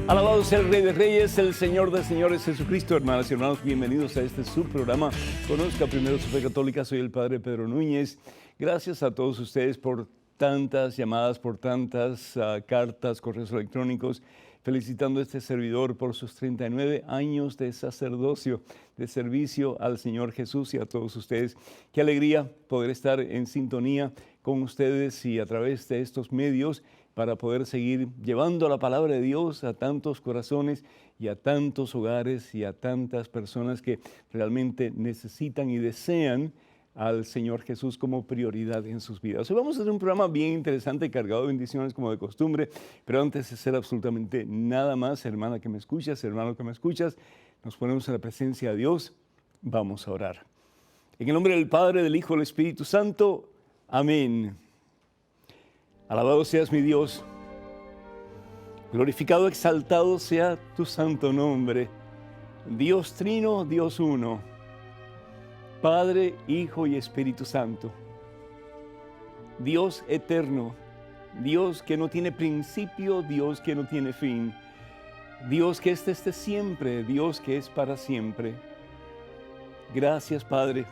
Alabado sea el Rey de Reyes, el Señor de Señores, Jesucristo. Hermanas y hermanos, bienvenidos a este subprograma. Conozca primero su fe católica. Soy el Padre Pedro Núñez. Gracias a todos ustedes por tantas llamadas, por tantas cartas, correos electrónicos, felicitando a este servidor por sus 39 años de sacerdocio, de servicio al Señor Jesús y a todos ustedes. Qué alegría poder estar en sintonía con ustedes y a través de estos medios para poder seguir llevando la palabra de Dios a tantos corazones y a tantos hogares y a tantas personas que realmente necesitan y desean al Señor Jesús como prioridad en sus vidas. Hoy vamos a hacer un programa bien interesante, cargado de bendiciones como de costumbre, pero antes de hacer absolutamente nada más, hermana que me escuchas, hermano que me escuchas, nos ponemos en la presencia de Dios, vamos a orar. En el nombre del Padre, del Hijo y del Espíritu Santo, amén. Alabado seas mi Dios, glorificado, exaltado sea tu santo nombre, Dios Trino, Dios Uno, Padre, Hijo y Espíritu Santo, Dios eterno, Dios que no tiene principio, Dios que no tiene fin, Dios que es desde siempre, Dios que es para siempre. Gracias, Padre,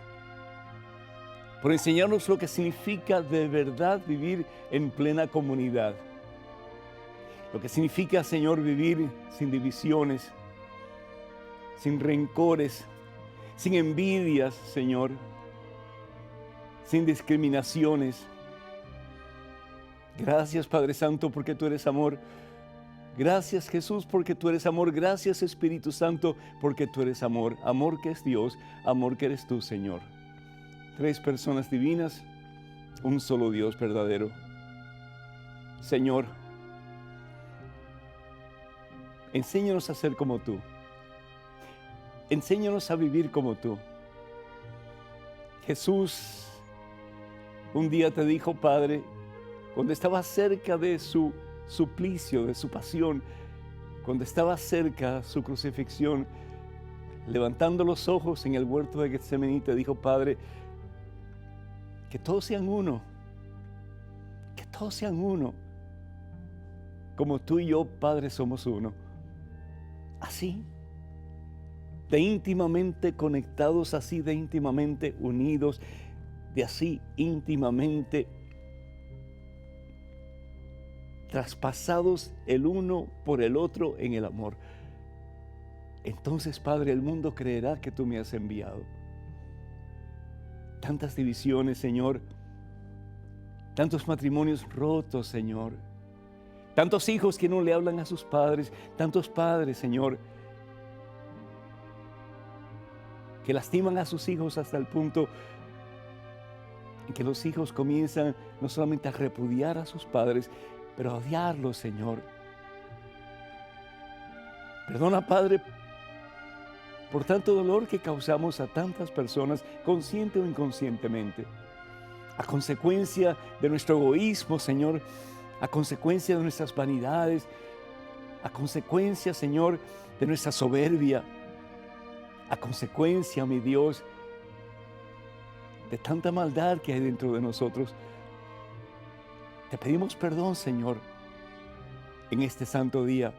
por enseñarnos lo que significa de verdad vivir en plena comunidad. Lo que significa, Señor, vivir sin divisiones, sin rencores, sin envidias, Señor, sin discriminaciones. Gracias, Padre Santo, porque tú eres amor. Gracias, Jesús, porque tú eres amor. Gracias, Espíritu Santo, porque tú eres amor. Amor que es Dios, amor que eres tú, Señor. Tres personas divinas, un solo Dios verdadero. Señor, enséñanos a ser como tú. Enséñanos a vivir como tú. Jesús un día te dijo, Padre, cuando estaba cerca de su suplicio, de su pasión, cuando estaba cerca su crucifixión, levantando los ojos en el huerto de Getsemaní, te dijo, Padre, que todos sean uno, que todos sean uno, como tú y yo, Padre, somos uno. Así, de íntimamente conectados, así de íntimamente unidos, de así íntimamente traspasados el uno por el otro en el amor. Entonces, Padre, el mundo creerá que tú me has enviado. Tantas divisiones, Señor, tantos matrimonios rotos, Señor, tantos hijos que no le hablan a sus padres, tantos padres, Señor, que lastiman a sus hijos hasta el punto en que los hijos comienzan no solamente a repudiar a sus padres, pero a odiarlos, Señor. Perdona, Padre, por tanto dolor que causamos a tantas personas, consciente o inconscientemente, a consecuencia de nuestro egoísmo, Señor, a consecuencia de nuestras vanidades, a consecuencia, Señor, de nuestra soberbia, a consecuencia, mi Dios, de tanta maldad que hay dentro de nosotros. Te pedimos perdón, Señor, en este santo día.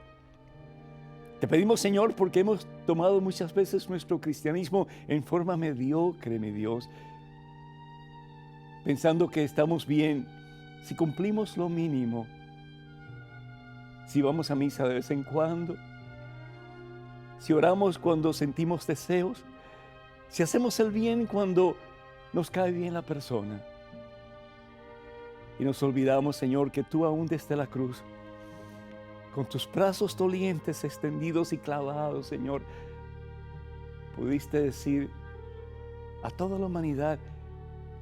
Te pedimos, Señor, porque hemos tomado muchas veces nuestro cristianismo en forma mediocre, mi Dios, pensando que estamos bien si cumplimos lo mínimo, si vamos a misa de vez en cuando, si oramos cuando sentimos deseos, si hacemos el bien cuando nos cae bien la persona. Y nos olvidamos, Señor, que tú aún desde la cruz, con tus brazos dolientes extendidos y clavados, Señor, pudiste decir a toda la humanidad,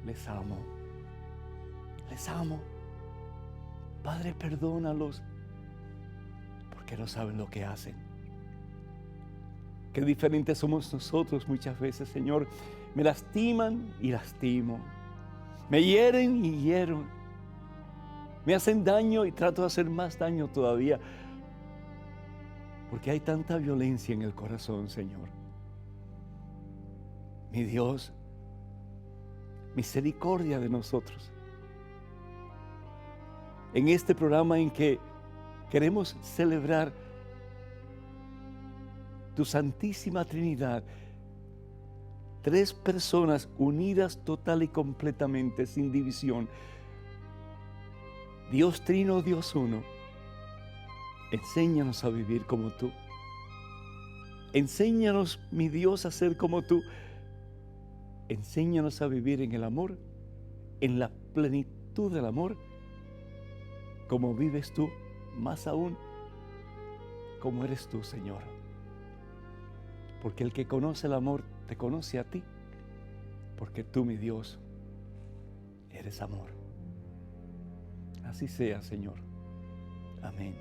les amo, les amo. Padre, perdónalos, porque no saben lo que hacen. Qué diferentes somos nosotros muchas veces, Señor. Me lastiman y lastimo. Me hieren y hiero. Me hacen daño y trato de hacer más daño todavía. Porque hay tanta violencia en el corazón, Señor. Mi Dios, misericordia de nosotros. En este programa en que queremos celebrar tu Santísima Trinidad, tres personas unidas total y completamente, sin división. Dios Trino, Dios Uno, enséñanos a vivir como tú. Enséñanos, mi Dios, a ser como tú. Enséñanos a vivir en el amor, en la plenitud del amor, como vives tú, más aún, como eres tú, Señor. Porque el que conoce el amor, te conoce a ti, porque tú, mi Dios, eres amor. Así sea, Señor. Amén.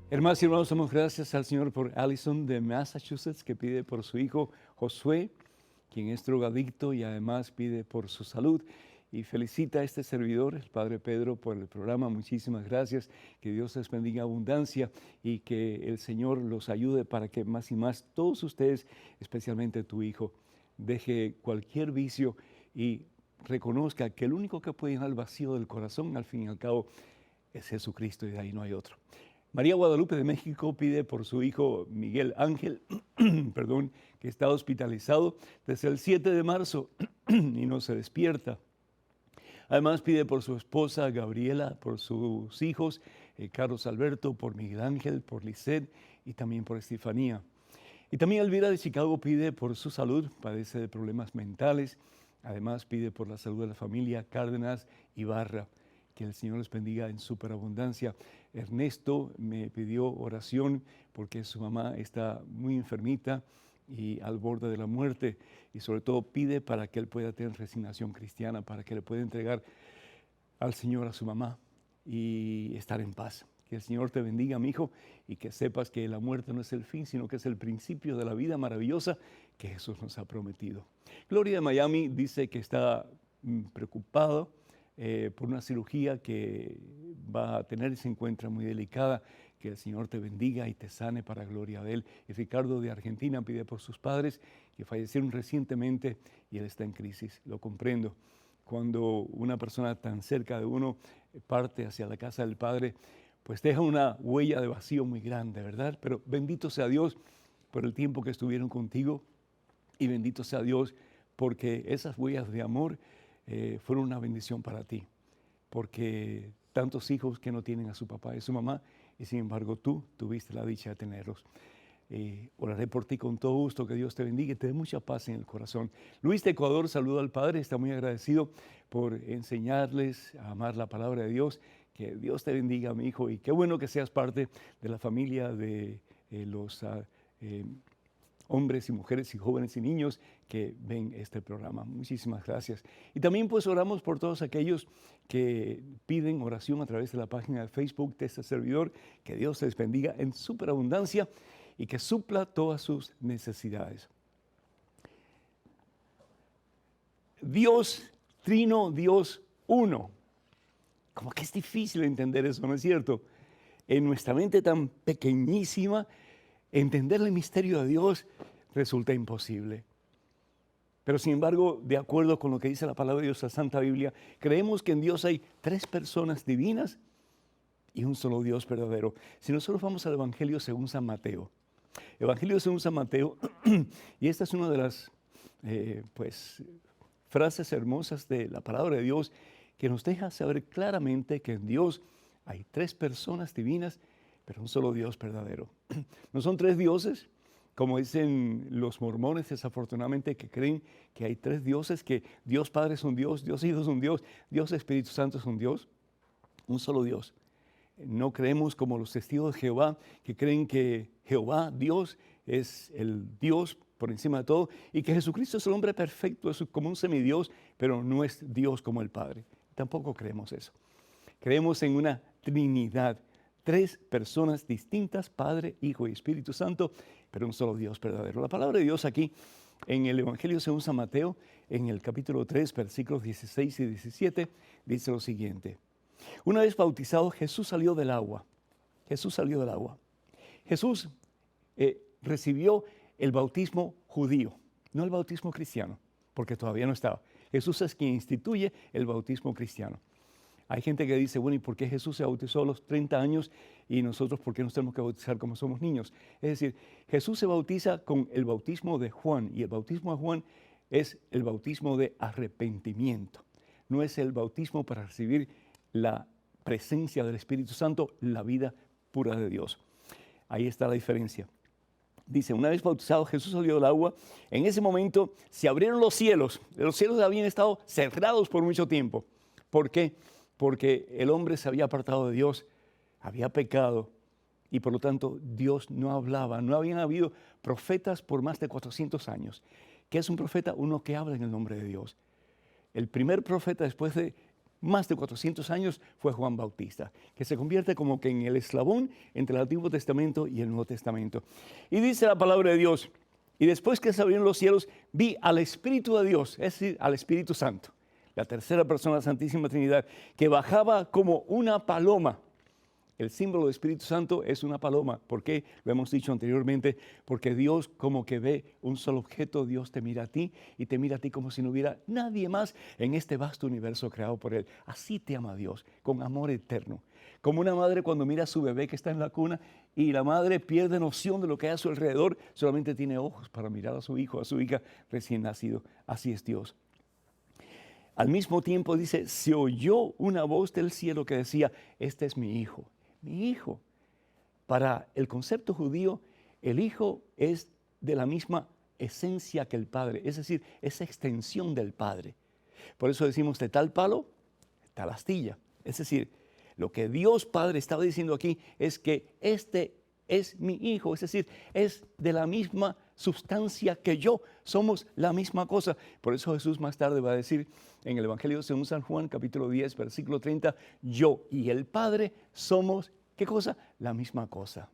Hermanos y hermanos, damos gracias al Señor por Allison de Massachusetts, que pide por su hijo Josué, quien es drogadicto y además pide por su salud. Y felicita a este servidor, el Padre Pedro, por el programa. Muchísimas gracias. Que Dios les bendiga abundancia y que el Señor los ayude para que más y más todos ustedes, especialmente tu hijo, deje cualquier vicio y reconozca que el único que puede llenar el vacío del corazón, al fin y al cabo, es Jesucristo, y de ahí no hay otro. María Guadalupe de México pide por su hijo Miguel Ángel, perdón, que está hospitalizado desde el 7 de marzo y no se despierta. Además pide por su esposa Gabriela, por sus hijos, Carlos Alberto, por Miguel Ángel, por Lisette y también por Estefanía. Y también Elvira de Chicago pide por su salud, padece de problemas mentales. Además pide por la salud de la familia Cárdenas Ibarra. Que el Señor les bendiga en superabundancia. Ernesto me pidió oración porque su mamá está muy enfermita y al borde de la muerte, y sobre todo pide para que él pueda tener resignación cristiana, para que le pueda entregar al Señor a su mamá y estar en paz. Que el Señor te bendiga, mi hijo, y que sepas que la muerte no es el fin, sino que es el principio de la vida maravillosa que Jesús nos ha prometido. Gloria de Miami dice que está preocupado por una cirugía que va a tener y se encuentra muy delicada. Que el Señor te bendiga y te sane para gloria de Él. Y Ricardo de Argentina pide por sus padres que fallecieron recientemente y él está en crisis. Lo comprendo. Cuando una persona tan cerca de uno parte hacia la casa del Padre, pues deja una huella de vacío muy grande, ¿verdad? Pero bendito sea Dios por el tiempo que estuvieron contigo, y bendito sea Dios porque esas huellas de amor fueron una bendición para ti, porque tantos hijos que no tienen a su papá y a su mamá, y sin embargo tú tuviste la dicha de tenerlos. Oraré por ti con todo gusto, que Dios te bendiga y te dé mucha paz en el corazón. Luis de Ecuador saluda al Padre, está muy agradecido por enseñarles a amar la palabra de Dios. Que Dios te bendiga, mi hijo, y qué bueno que seas parte de la familia de los hombres y mujeres y jóvenes y niños que ven este programa. Muchísimas gracias. Y también pues oramos por todos aquellos que piden oración a través de la página de Facebook de este servidor. Que Dios les bendiga en superabundancia y que supla todas sus necesidades. Dios Trino, Dios Uno. Como que es difícil entender eso, ¿no es cierto? En nuestra mente tan pequeñísima, entender el misterio de Dios resulta imposible. Pero sin embargo, de acuerdo con lo que dice la palabra de Dios, la Santa Biblia, creemos que en Dios hay tres personas divinas y un solo Dios verdadero. Si nosotros vamos al Evangelio según San Mateo, Evangelio según San Mateo, y esta es una de las frases hermosas de la palabra de Dios, que nos deja saber claramente que en Dios hay tres personas divinas, pero un solo Dios verdadero. No son tres dioses, como dicen los mormones, desafortunadamente, que creen que hay tres dioses, que Dios Padre es un Dios, Dios Hijo es un Dios, Dios Espíritu Santo es un Dios. Un solo Dios. No creemos como los testigos de Jehová, que creen que Jehová, Dios, es el Dios por encima de todo, y que Jesucristo es el hombre perfecto, es como un semidios, pero no es Dios como el Padre. Tampoco creemos eso. Creemos en una Trinidad, tres personas distintas, Padre, Hijo y Espíritu Santo, pero un solo Dios verdadero. La palabra de Dios aquí en el Evangelio según San Mateo, en el capítulo 3, versículos 16 y 17, dice lo siguiente. Una vez bautizado, Jesús salió del agua. Jesús salió del agua. Jesús recibió el bautismo judío, no el bautismo cristiano, porque todavía no estaba. Jesús es quien instituye el bautismo cristiano. Hay gente que dice, bueno, ¿y por qué Jesús se bautizó a los 30 años y nosotros por qué nos tenemos que bautizar como somos niños? Es decir, Jesús se bautiza con el bautismo de Juan y el bautismo de Juan es el bautismo de arrepentimiento. No es el bautismo para recibir la presencia del Espíritu Santo, la vida pura de Dios. Ahí está la diferencia. Dice, una vez bautizado Jesús salió del agua, en ese momento se abrieron los cielos habían estado cerrados por mucho tiempo. ¿Por qué? Porque el hombre se había apartado de Dios, había pecado y por lo tanto Dios no hablaba, no habían habido profetas por más de 400 años. ¿Qué es un profeta? Uno que habla en el nombre de Dios. El primer profeta después de más de 400 años fue Juan Bautista, que se convierte como que en el eslabón entre el Antiguo Testamento y el Nuevo Testamento. Y dice la palabra de Dios, y después que se abrieron los cielos, vi al Espíritu de Dios, es decir, al Espíritu Santo, la tercera persona de la Santísima Trinidad, que bajaba como una paloma. El símbolo del Espíritu Santo es una paloma. ¿Por qué? Lo hemos dicho anteriormente. Porque Dios como que ve un solo objeto, Dios te mira a ti y te mira a ti como si no hubiera nadie más en este vasto universo creado por Él. Así te ama Dios, con amor eterno. Como una madre cuando mira a su bebé que está en la cuna y la madre pierde noción de lo que hay a su alrededor, solamente tiene ojos para mirar a su hijo, a su hija recién nacido. Así es Dios. Al mismo tiempo dice, se oyó una voz del cielo que decía, este es mi hijo. Mi hijo. Para el concepto judío, el hijo es de la misma esencia que el padre, es decir, es extensión del padre. Por eso decimos de tal palo, tal astilla. Es decir, lo que Dios Padre estaba diciendo aquí es que este es mi hijo, es decir, es de la misma sustancia que yo, somos la misma cosa. Por eso Jesús más tarde va a decir en el Evangelio según San Juan, capítulo 10, versículo 30, yo y el Padre somos, ¿qué cosa? La misma cosa.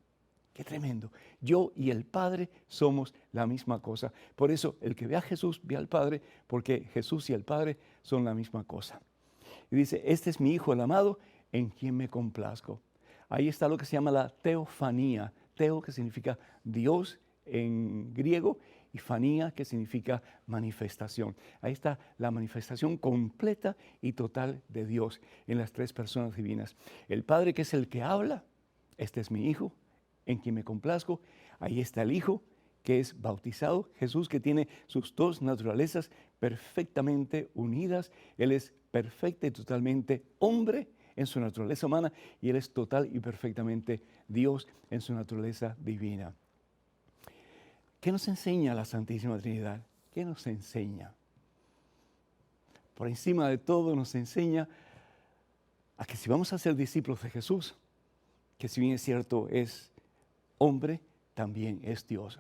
Qué tremendo. Yo y el Padre somos la misma cosa. Por eso el que ve a Jesús ve al Padre, porque Jesús y el Padre son la misma cosa. Y dice, este es mi Hijo el amado, en quien me complazco. Ahí está lo que se llama la teofanía. Teo, que significa Dios en griego, y fanía, que significa manifestación. Ahí está la manifestación completa y total de Dios en las tres personas divinas. El Padre, que es el que habla, este es mi Hijo, en quien me complazco. Ahí está el Hijo, que es bautizado, Jesús, que tiene sus dos naturalezas perfectamente unidas. Él es perfecto y totalmente hombre en su naturaleza humana y Él es total y perfectamente Dios en su naturaleza divina. ¿Qué nos enseña la Santísima Trinidad? ¿Qué nos enseña? Por encima de todo nos enseña a que si vamos a ser discípulos de Jesús, que si bien es cierto es hombre, también es Dios.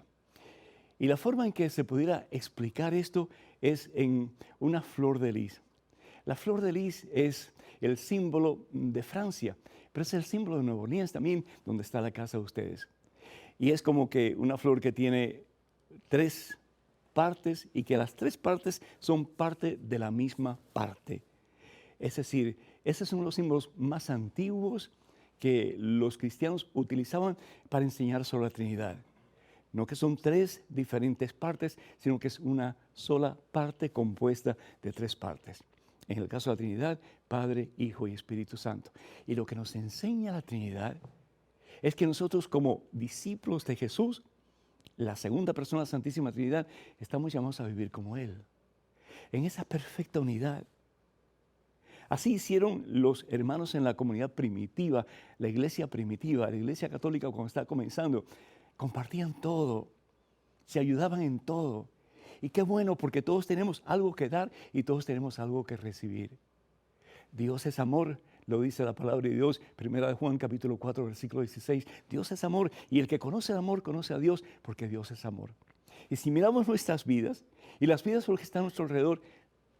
Y la forma en que se pudiera explicar esto es en una flor de lis. La flor de lis es el símbolo de Francia, pero es el símbolo de Nueva Orleans también, donde está la casa de ustedes. Y es como que una flor que tiene tres partes y que las tres partes son parte de la misma parte. Es decir, ese es uno de los símbolos más antiguos que los cristianos utilizaban para enseñar sobre la Trinidad. No que son tres diferentes partes, sino que es una sola parte compuesta de tres partes. En el caso de la Trinidad, Padre, Hijo y Espíritu Santo. Y lo que nos enseña la Trinidad es que nosotros como discípulos de Jesús, la segunda persona de la Santísima Trinidad, estamos llamados a vivir como Él, en esa perfecta unidad. Así hicieron los hermanos en la comunidad primitiva, la iglesia primitiva, la iglesia católica cuando estaba comenzando. Compartían todo, se ayudaban en todo. Y qué bueno, porque todos tenemos algo que dar y todos tenemos algo que recibir. Dios es amor, lo dice la palabra de Dios, 1 Juan capítulo 4, versículo 16. Dios es amor y el que conoce el amor conoce a Dios porque Dios es amor. Y si miramos nuestras vidas y las vidas por las que están a nuestro alrededor,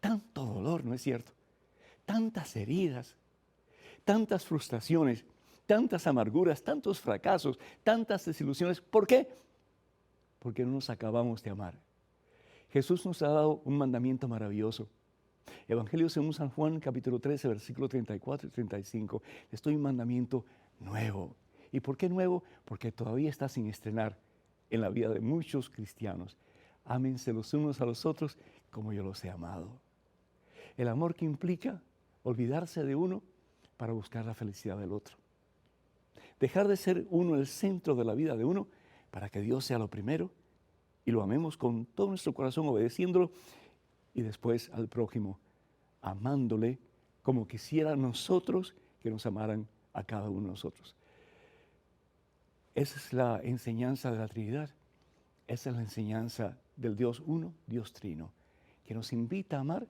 tanto dolor, ¿no es cierto? Tantas heridas, tantas frustraciones, tantas amarguras, tantos fracasos, tantas desilusiones. ¿Por qué? Porque no nos acabamos de amar. Jesús nos ha dado un mandamiento maravilloso. Evangelio según San Juan, capítulo 13, versículo 34 y 35. Les doy un mandamiento nuevo. ¿Y por qué nuevo? Porque todavía está sin estrenar en la vida de muchos cristianos. Ámense los unos a los otros como yo los he amado. El amor que implica olvidarse de uno para buscar la felicidad del otro. Dejar de ser uno el centro de la vida de uno para que Dios sea lo primero y lo amemos con todo nuestro corazón, obedeciéndolo, y después al prójimo, amándole como quisiera nosotros que nos amaran a cada uno de nosotros. Esa es la enseñanza de la Trinidad. Esa es la enseñanza del Dios uno, Dios trino, que nos invita a amar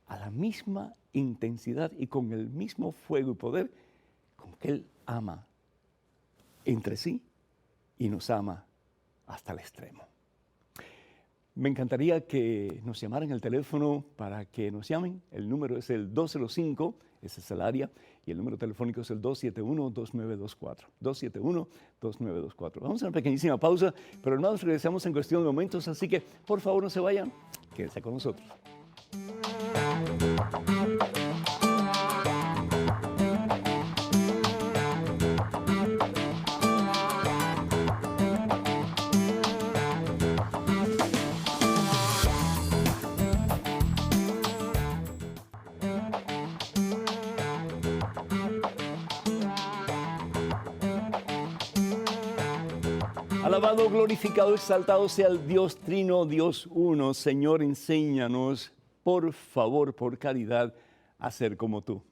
a la misma intensidad y con el mismo fuego y poder con que Él ama entre sí y nos ama hasta el extremo. Me encantaría que nos llamaran el teléfono para que nos llamen. El número es el 205, ese es el área, y el número telefónico es el 271-2924. 271-2924. Vamos a una pequeñísima pausa, pero hermanos, regresamos en cuestión de momentos, así que por favor no se vayan, quédense con nosotros. Alabado, glorificado, exaltado sea el Dios Trino, Dios Uno. Señor, enséñanos, por favor, por caridad, a ser como tú.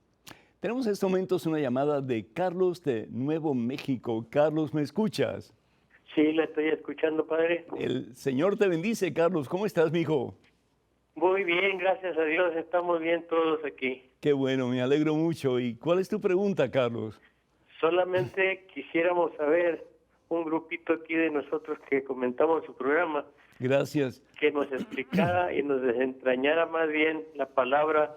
Tenemos en estos momentos una llamada de Carlos de Nuevo México. Carlos, ¿me escuchas? Sí, la estoy escuchando, padre. El Señor te bendice, Carlos. ¿Cómo estás, mijo? Muy bien, gracias a Dios, estamos bien todos aquí. Qué bueno, me alegro mucho. ¿Y cuál es tu pregunta, Carlos? Solamente quisiéramos saber, un grupito aquí de nosotros que comentamos su programa, Gracias. que nos explicara y nos desentrañara más bien la palabra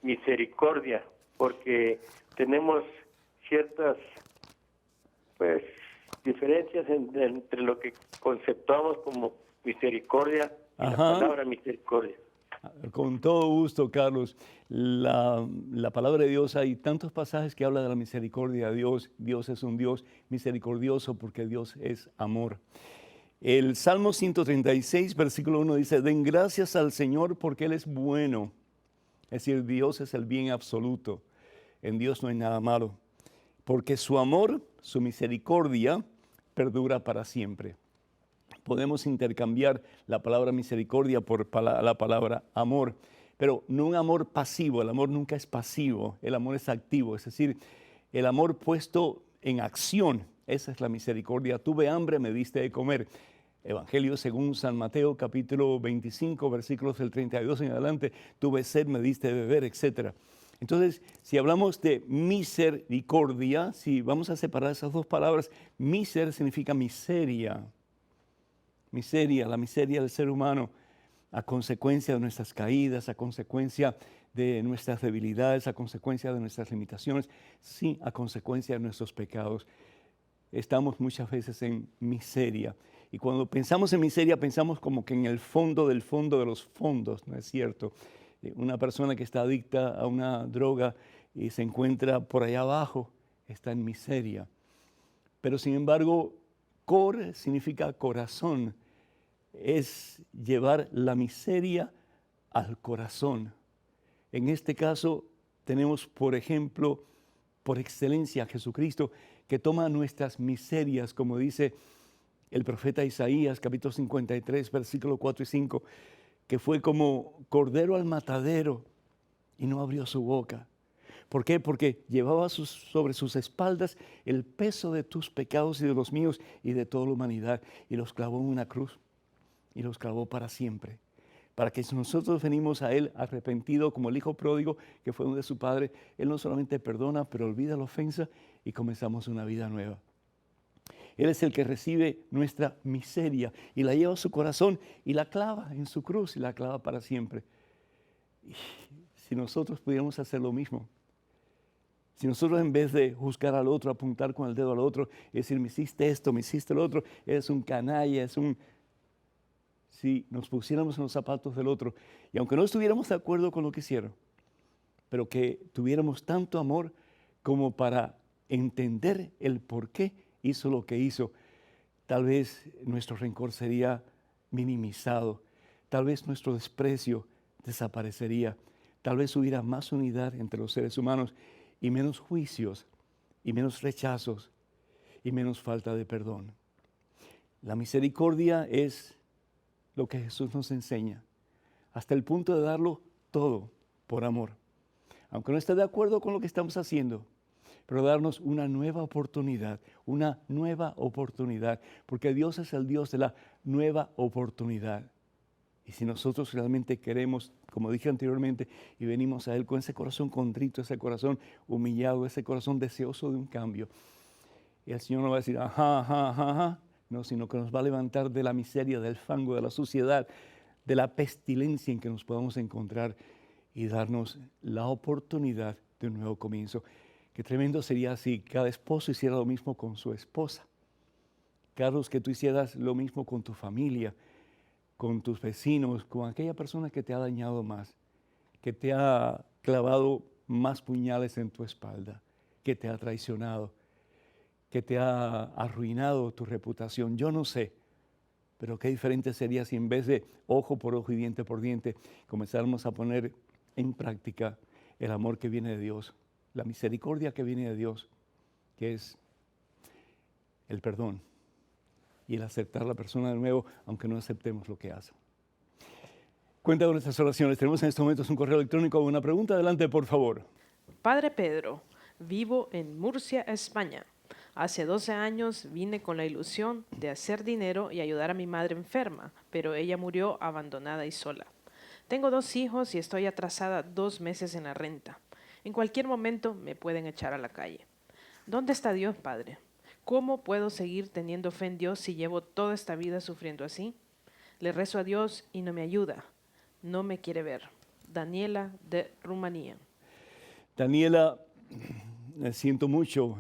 misericordia, porque tenemos ciertas pues diferencias entre lo que conceptuamos como misericordia y la palabra misericordia. Con todo gusto, Carlos. La palabra de Dios, hay tantos pasajes que habla de la misericordia de Dios. Dios es un Dios misericordioso porque Dios es amor. El Salmo 136, versículo 1 dice, den gracias al Señor porque Él es bueno. Es decir, Dios es el bien absoluto. En Dios no hay nada malo. Porque su amor, su misericordia, perdura para siempre. Podemos intercambiar la palabra misericordia por la palabra amor, pero no un amor pasivo. El amor nunca es pasivo, el amor es activo, es decir, el amor puesto en acción. Esa es la misericordia. Tuve hambre, me diste de comer. Evangelio según San Mateo, capítulo 25, versículos del 32 en adelante. Tuve sed, me diste de beber, etc. Entonces, si hablamos de misericordia, si vamos a separar esas dos palabras, miser significa miseria. Miseria, la miseria del ser humano a consecuencia de nuestras caídas, a consecuencia de nuestras debilidades, a consecuencia de nuestras limitaciones, sí, a consecuencia de nuestros pecados. Estamos muchas veces en miseria. Y cuando pensamos en miseria, pensamos como que en el fondo de los fondos, ¿no es cierto? Una persona que está adicta a una droga y se encuentra por allá abajo, está en miseria. Pero sin embargo, cor significa corazón, es llevar la miseria al corazón. En este caso tenemos, por ejemplo, por excelencia a Jesucristo, que toma nuestras miserias, como dice el profeta Isaías, capítulo 53, versículos 4 y 5, que fue como cordero al matadero y no abrió su boca. ¿Por qué? Porque llevaba sobre sus espaldas el peso de tus pecados y de los míos y de toda la humanidad, y los clavó en una cruz, y los clavó para siempre. Para que si nosotros venimos a Él arrepentido como el hijo pródigo que fue donde su padre, Él no solamente perdona, pero olvida la ofensa y comenzamos una vida nueva. Él es el que recibe nuestra miseria y la lleva a su corazón y la clava en su cruz y la clava para siempre. Y si nosotros pudiéramos hacer lo mismo, si nosotros en vez de juzgar al otro, apuntar con el dedo al otro y decir, me hiciste esto, me hiciste lo otro, eres un canalla, si nos pusiéramos en los zapatos del otro, y aunque no estuviéramos de acuerdo con lo que hicieron, pero que tuviéramos tanto amor como para entender el por qué hizo lo que hizo, tal vez nuestro rencor sería minimizado, tal vez nuestro desprecio desaparecería, tal vez hubiera más unidad entre los seres humanos y menos juicios, y menos rechazos, y menos falta de perdón. La misericordia es lo que Jesús nos enseña, hasta el punto de darlo todo por amor. Aunque no esté de acuerdo con lo que estamos haciendo, pero darnos una nueva oportunidad, porque Dios es el Dios de la nueva oportunidad. Y si nosotros realmente queremos, como dije anteriormente, y venimos a Él con ese corazón contrito, ese corazón humillado, ese corazón deseoso de un cambio, y el Señor no va a decir, ajá, ajá, ajá, ajá, no, sino que nos va a levantar de la miseria, del fango, de la suciedad, de la pestilencia en que nos podamos encontrar y darnos la oportunidad de un nuevo comienzo. Qué tremendo sería si cada esposo hiciera lo mismo con su esposa. Carlos, que tú hicieras lo mismo con tu familia, con tus vecinos, con aquella persona que te ha dañado más, que te ha clavado más puñales en tu espalda, que te ha traicionado, que te ha arruinado tu reputación. Yo no sé, pero qué diferente sería si en vez de ojo por ojo y diente por diente, comenzáramos a poner en práctica el amor que viene de Dios, la misericordia que viene de Dios, que es el perdón y el aceptar a la persona de nuevo, aunque no aceptemos lo que hace. Cuenta con nuestras oraciones. Tenemos en estos momentos un correo electrónico o una pregunta. Adelante, por favor. Padre Pedro, vivo en Murcia, España. Hace 12 años vine con la ilusión de hacer dinero y ayudar a mi madre enferma, pero ella murió abandonada y sola. Tengo 2 hijos y estoy atrasada 2 meses en la renta. En cualquier momento me pueden echar a la calle. ¿Dónde está Dios, Padre? ¿Cómo puedo seguir teniendo fe en Dios si llevo toda esta vida sufriendo así? Le rezo a Dios y no me ayuda. No me quiere ver. Daniela, de Rumanía. Daniela, siento mucho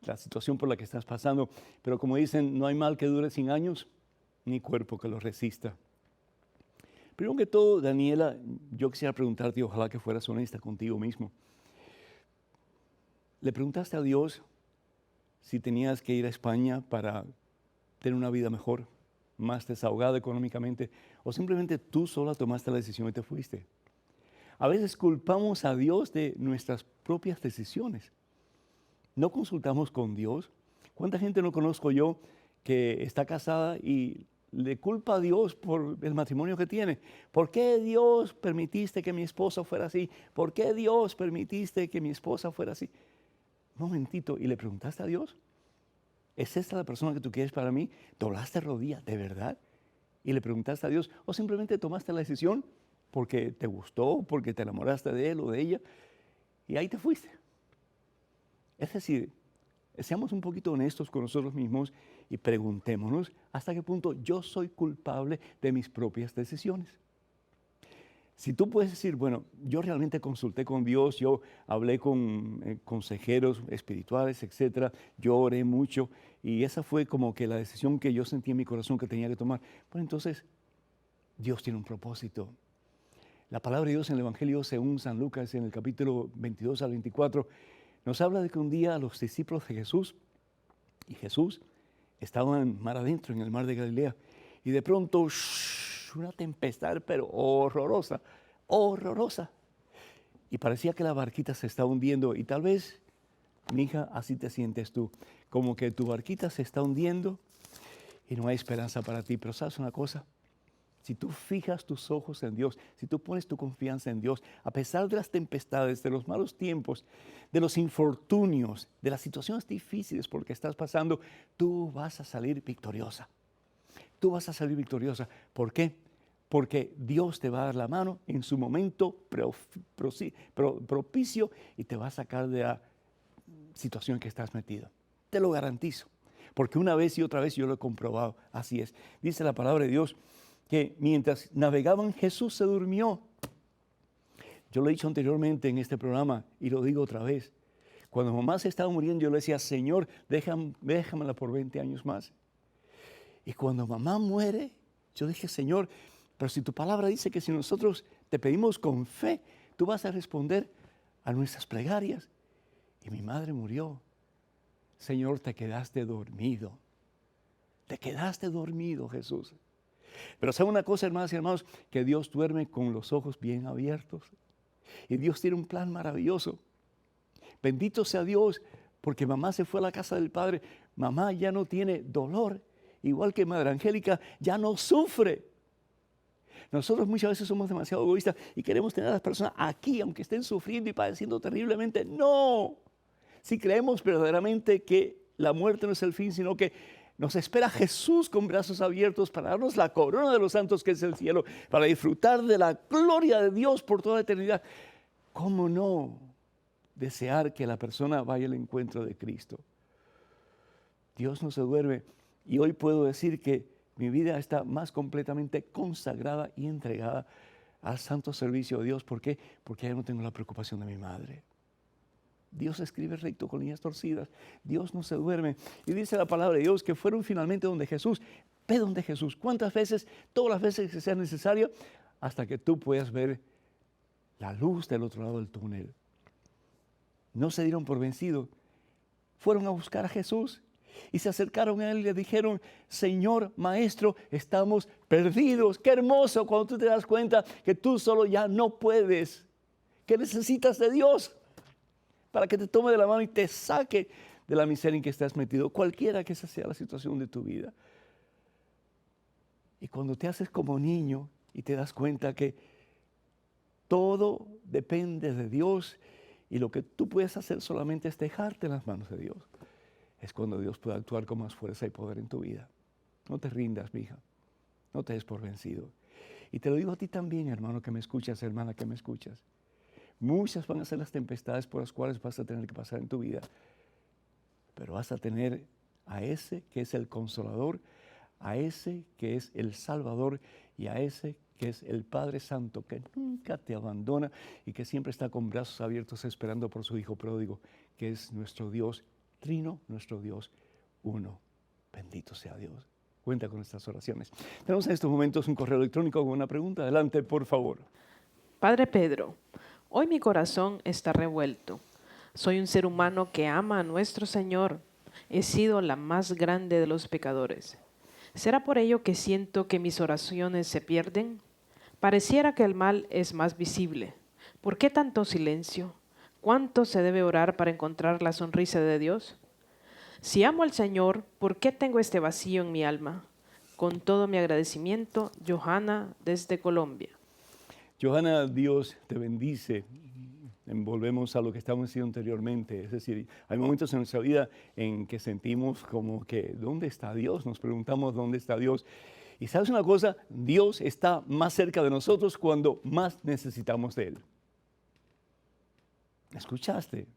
la situación por la que estás pasando, pero como dicen, no hay mal que dure 100 años, ni cuerpo que lo resista. Primero que todo, Daniela, yo quisiera preguntarte, ojalá que fueras honesta contigo mismo. ¿Le preguntaste a Dios si tenías que ir a España para tener una vida mejor, más desahogada económicamente, o simplemente tú sola tomaste la decisión y te fuiste? A veces culpamos a Dios de nuestras propias decisiones. No consultamos con Dios. ¿Cuánta gente no conozco yo que está casada y le culpa a Dios por el matrimonio que tiene? ¿Por qué Dios permitiste que mi esposa fuera así? ¿Por qué Dios permitiste que mi esposa fuera así? Un momentito, ¿y le preguntaste a Dios? ¿Es esta la persona que tú quieres para mí? ¿Doblaste rodilla de verdad? ¿Y le preguntaste a Dios? ¿O simplemente tomaste la decisión porque te gustó, porque te enamoraste de él o de ella y ahí te fuiste? Es decir, seamos un poquito honestos con nosotros mismos y preguntémonos hasta qué punto yo soy culpable de mis propias decisiones. Si tú puedes decir, bueno, yo realmente consulté con Dios, yo hablé con consejeros espirituales, etcétera, yo oré mucho y esa fue como que la decisión que yo sentí en mi corazón que tenía que tomar. Bueno, entonces, Dios tiene un propósito. La palabra de Dios en el Evangelio según San Lucas, en el capítulo 22 al 24, nos habla de que un día los discípulos de Jesús y Jesús estaban mar adentro en el mar de Galilea y de pronto una tempestad, pero horrorosa, horrorosa. Y parecía que la barquita se estaba hundiendo y tal vez, mi hija, así te sientes tú, como que tu barquita se está hundiendo y no hay esperanza para ti. Pero ¿sabes una cosa? Si tú fijas tus ojos en Dios, si tú pones tu confianza en Dios, a pesar de las tempestades, de los malos tiempos, de los infortunios, de las situaciones difíciles por las que estás pasando, tú vas a salir victoriosa. Tú vas a salir victoriosa. ¿Por qué? Porque Dios te va a dar la mano en su momento propicio y te va a sacar de la situación en que estás metido. Te lo garantizo. Porque una vez y otra vez yo lo he comprobado. Así es. Dice la palabra de Dios que mientras navegaban Jesús se durmió. Yo lo he dicho anteriormente en este programa y lo digo otra vez. Cuando mamá se estaba muriendo yo le decía, Señor, déjamela por 20 años más. Y cuando mamá muere, yo dije, Señor, pero si tu palabra dice que si nosotros te pedimos con fe, tú vas a responder a nuestras plegarias. Y mi madre murió. Señor, te quedaste dormido. Te quedaste dormido, Jesús. Pero sabe una cosa, hermanas y hermanos, que Dios duerme con los ojos bien abiertos. Y Dios tiene un plan maravilloso. Bendito sea Dios, porque mamá se fue a la casa del Padre. Mamá ya no tiene dolor, igual que Madre Angélica ya no sufre. Nosotros muchas veces somos demasiado egoístas y queremos tener a las personas aquí, aunque estén sufriendo y padeciendo terriblemente. No, si creemos verdaderamente que la muerte no es el fin, sino que nos espera Jesús con brazos abiertos para darnos la corona de los santos que es el cielo, para disfrutar de la gloria de Dios por toda la eternidad. ¿Cómo no desear que la persona vaya al encuentro de Cristo? Dios no se duerme y hoy puedo decir que mi vida está más completamente consagrada y entregada al santo servicio de Dios. ¿Por qué? Porque ya no tengo la preocupación de mi madre. Dios escribe recto con líneas torcidas. Dios no se duerme. Y dice la palabra de Dios que fueron finalmente donde Jesús. Ve donde Jesús. ¿Cuántas veces? Todas las veces que sea necesario, hasta que tú puedas ver la luz del otro lado del túnel. No se dieron por vencidos. Fueron a buscar a Jesús y se acercaron a él y le dijeron: Señor, Maestro, estamos perdidos. Qué hermoso cuando tú te das cuenta que tú solo ya no puedes, que necesitas de Dios para que te tome de la mano y te saque de la miseria en que estás metido, cualquiera que esa sea la situación de tu vida. Y cuando te haces como niño y te das cuenta que todo depende de Dios y lo que tú puedes hacer solamente es dejarte en las manos de Dios, es cuando Dios puede actuar con más fuerza y poder en tu vida. No te rindas, mi hija. No te des por vencido. Y te lo digo a ti también, hermano que me escuchas, hermana que me escuchas. Muchas van a ser las tempestades por las cuales vas a tener que pasar en tu vida. Pero vas a tener a ese que es el Consolador, a ese que es el Salvador y a ese que es el Padre Santo, que nunca te abandona y que siempre está con brazos abiertos esperando por su Hijo pródigo, que es nuestro Dios Trino, nuestro Dios uno. Bendito sea Dios. Cuenta con estas oraciones. Tenemos en estos momentos un correo electrónico con una pregunta. Adelante, por favor. Padre Pedro, hoy mi corazón está revuelto. Soy un ser humano que ama a nuestro Señor. He sido la más grande de los pecadores. ¿Será por ello que siento que mis oraciones se pierden? Pareciera que el mal es más visible. ¿Por qué tanto silencio? ¿Cuánto se debe orar para encontrar la sonrisa de Dios? Si amo al Señor, ¿por qué tengo este vacío en mi alma? Con todo mi agradecimiento, Johanna desde Colombia. Johanna, Dios te bendice. Volvemos a lo que estábamos diciendo anteriormente. Es decir, hay momentos en nuestra vida en que sentimos como que, ¿dónde está Dios? Nos preguntamos, ¿dónde está Dios? Y ¿sabes una cosa? Dios está más cerca de nosotros cuando más necesitamos de Él. ¿Escuchaste?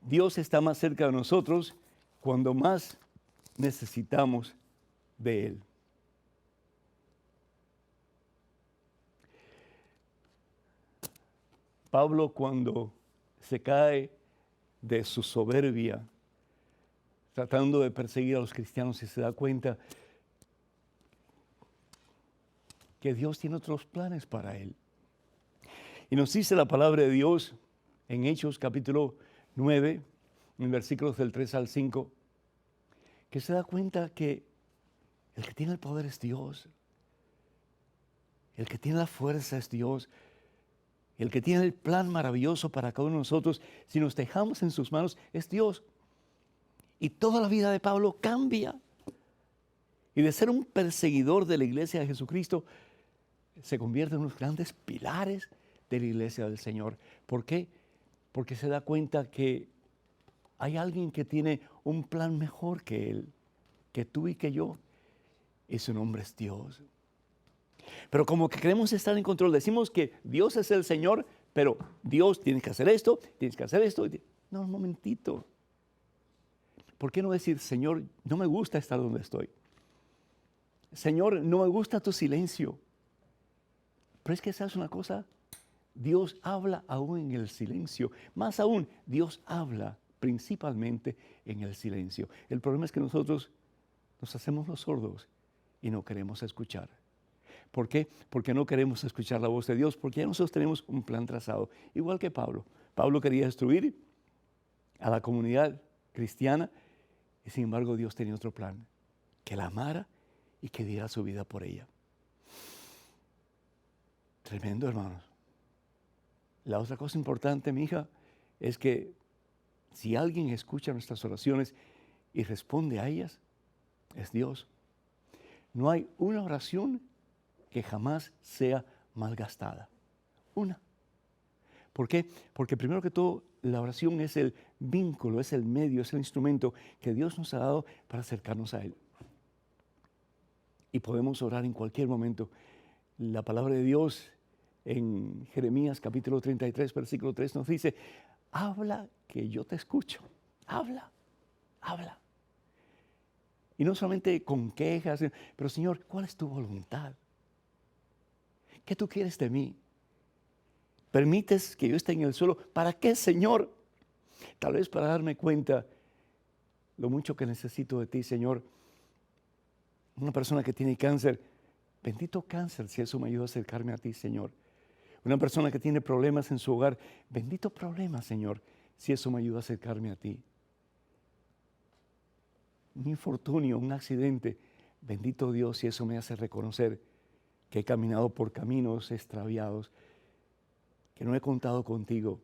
Dios está más cerca de nosotros cuando más necesitamos de Él. Pablo, cuando se cae de su soberbia, tratando de perseguir a los cristianos, y se da cuenta que Dios tiene otros planes para él. Y nos dice la palabra de Dios en Hechos capítulo 9, en versículos del 3 al 5, que se da cuenta que el que tiene el poder es Dios, el que tiene la fuerza es Dios, el que tiene el plan maravilloso para cada uno de nosotros, si nos dejamos en sus manos, es Dios. Y toda la vida de Pablo cambia. Y de ser un perseguidor de la iglesia de Jesucristo, se convierte en unos grandes pilares de la iglesia del Señor. ¿Por qué? Porque se da cuenta que hay alguien que tiene un plan mejor que él, que tú y que yo, y su nombre es Dios. Pero como que queremos estar en control, decimos que Dios es el Señor, pero Dios tiene que hacer esto, tienes que hacer esto. No, un momentito. ¿Por qué no decir, Señor, no me gusta estar donde estoy? Señor, no me gusta tu silencio. Pero es que sabes una cosa, Dios habla aún en el silencio. Más aún, Dios habla principalmente en el silencio. El problema es que nosotros nos hacemos los sordos y no queremos escuchar. ¿Por qué? Porque no queremos escuchar la voz de Dios, porque ya nosotros tenemos un plan trazado, igual que Pablo. Pablo quería destruir a la comunidad cristiana y sin embargo Dios tenía otro plan, que la amara y que diera su vida por ella. Tremendo, hermanos. La otra cosa importante, mi hija, es que si alguien escucha nuestras oraciones y responde a ellas, es Dios. No hay una oración que jamás sea malgastada. Una. ¿Por qué? Porque primero que todo, la oración es el vínculo, es el medio, es el instrumento que Dios nos ha dado para acercarnos a Él. Y podemos orar en cualquier momento. La palabra de Dios en Jeremías capítulo 33, versículo 3 nos dice, habla que yo te escucho. Habla, habla. Y no solamente con quejas, pero Señor, ¿cuál es tu voluntad? ¿Qué tú quieres de mí? ¿Permites que yo esté en el suelo? ¿Para qué, Señor? Tal vez para darme cuenta lo mucho que necesito de ti, Señor. Una persona que tiene cáncer, bendito cáncer, si eso me ayuda a acercarme a ti, Señor. Una persona que tiene problemas en su hogar, bendito problema, Señor, si eso me ayuda a acercarme a ti. Un infortunio, un accidente, bendito Dios, si eso me hace reconocer que he caminado por caminos extraviados, que no he contado contigo